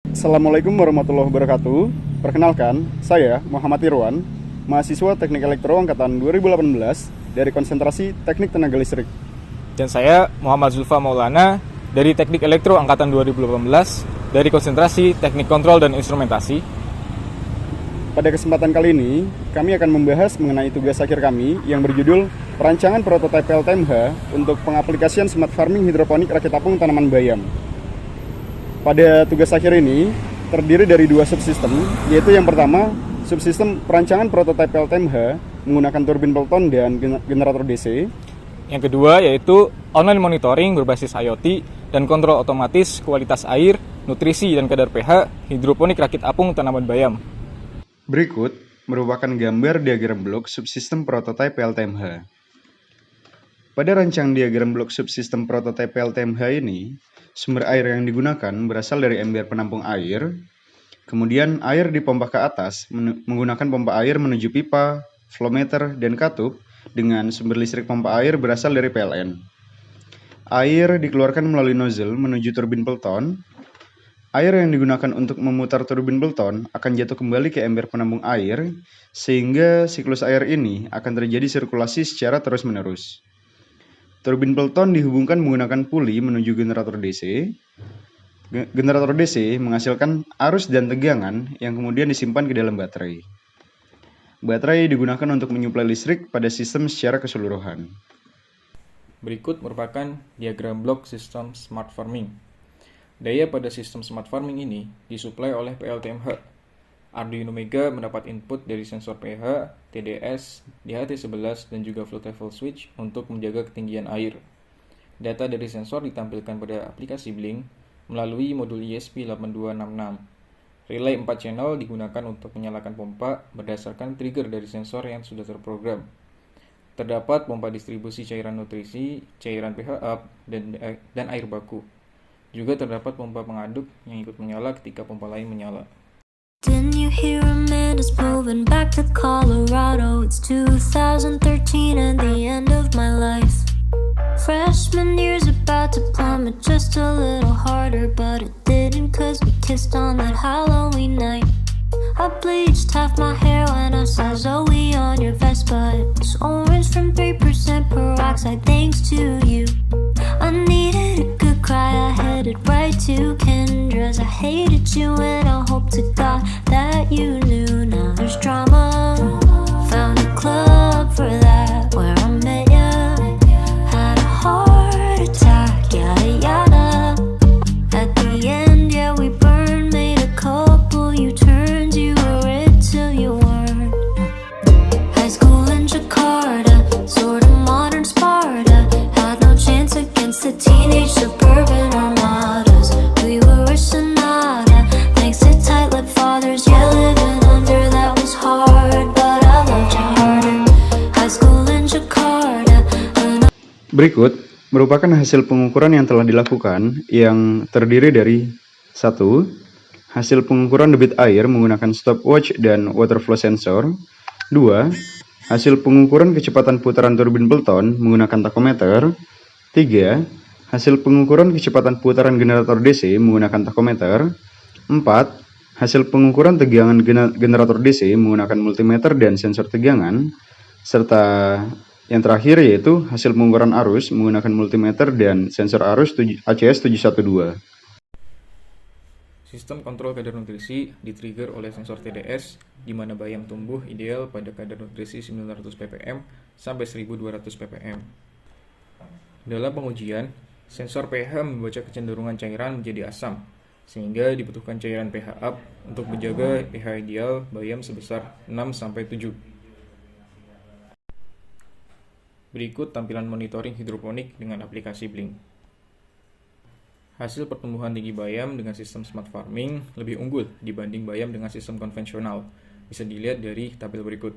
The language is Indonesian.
Assalamualaikum warahmatullahi wabarakatuh. Perkenalkan, saya Muhammad Irwan, mahasiswa Teknik Elektro angkatan 2018 dari konsentrasi Teknik Tenaga Listrik. Dan saya Muhammad Zulfa Maulana dari Teknik Elektro angkatan 2018 dari konsentrasi Teknik Kontrol dan Instrumentasi. Pada kesempatan kali ini, kami akan membahas mengenai tugas akhir kami yang berjudul Perancangan Prototipe PLTMH untuk pengaplikasian Smart Farming Hidroponik Rakit Apung Tanaman Bayam. Pada tugas akhir ini terdiri dari dua subsistem, yaitu yang pertama subsistem perancangan prototipe PLTMH menggunakan turbin Pelton dan generator DC. Yang kedua yaitu online monitoring berbasis IoT dan kontrol otomatis kualitas air, nutrisi dan kadar pH hidroponik rakit apung tanaman bayam. Berikut merupakan gambar diagram blok subsistem prototipe PLTMH. Pada rancang diagram blok subsistem prototipe PLTMH ini, sumber air yang digunakan berasal dari ember penampung air. Kemudian air dipompa ke atas menggunakan pompa air menuju pipa, flow meter, dan katup dengan sumber listrik pompa air berasal dari PLN. Air dikeluarkan melalui nozzle menuju turbin Pelton. Air yang digunakan untuk memutar turbin Pelton akan jatuh kembali ke ember penampung air, sehingga siklus air ini akan terjadi sirkulasi secara terus-menerus. Turbin Pelton dihubungkan menggunakan puli menuju generator DC. Generator DC menghasilkan arus dan tegangan yang kemudian disimpan ke dalam baterai. Baterai digunakan untuk menyuplai listrik pada sistem secara keseluruhan. Berikut merupakan diagram blok sistem Smart Farming. Daya pada sistem Smart Farming ini disuplai oleh PLTMH. Arduino Mega mendapat input dari sensor pH, TDS, DHT11, dan juga flow level switch untuk menjaga ketinggian air. Data dari sensor ditampilkan pada aplikasi Blink melalui modul ESP8266. Relay 4 channel digunakan untuk menyalakan pompa berdasarkan trigger dari sensor yang sudah terprogram. Terdapat pompa distribusi cairan nutrisi, cairan pH up, dan air baku. Juga terdapat pompa pengaduk yang ikut menyala ketika pompa lain menyala. Didn't you hear Amanda's moving back to Colorado? It's 2013 and the end of my life. Freshman year's about to plummet just a little harder, but it didn't cause we kissed on that Halloween night. I bleached half my hair when I saw Zoe on your Vespa. It was orange from 3% peroxide thanks to you. I needed a good cry, I headed right to Kendra's. I hated you and I hope to God that you knew. Now there's drama, found a club for that where I met ya. Had a heart attack, yada yada. At the end, yeah, we burned, made a couple U-turns. You were it till you weren't. High school in Jakarta, sort of modern Sparta. Had no chance against the teenage suburban armadas. We were a sonata, thanks to tight-lipped fathers. Yeah, living under that was hard, but I loved you harder. High school in Jakarta. Berikut merupakan hasil pengukuran yang telah dilakukan yang terdiri dari 1. Hasil pengukuran debit air menggunakan stopwatch dan water flow sensor. 2. Hasil pengukuran kecepatan putaran turbin Pelton menggunakan takometer. 3. Hasil pengukuran kecepatan putaran generator DC menggunakan takometer. 4. Hasil pengukuran tegangan generator DC menggunakan multimeter dan sensor tegangan. Serta yang terakhir yaitu hasil pengukuran arus menggunakan multimeter dan sensor arus ACS 712. Sistem kontrol kadar nutrisi ditrigger oleh sensor TDS, di mana bayam tumbuh ideal pada kadar nutrisi 900 ppm sampai 1200 ppm. Dalam pengujian, sensor pH membaca kecenderungan cairan menjadi asam, sehingga dibutuhkan cairan pH up untuk menjaga pH ideal bayam sebesar 6-7. Berikut tampilan monitoring hidroponik dengan aplikasi Blink. Hasil pertumbuhan tinggi bayam dengan sistem Smart Farming lebih unggul dibanding bayam dengan sistem konvensional. Bisa dilihat dari tabel berikut.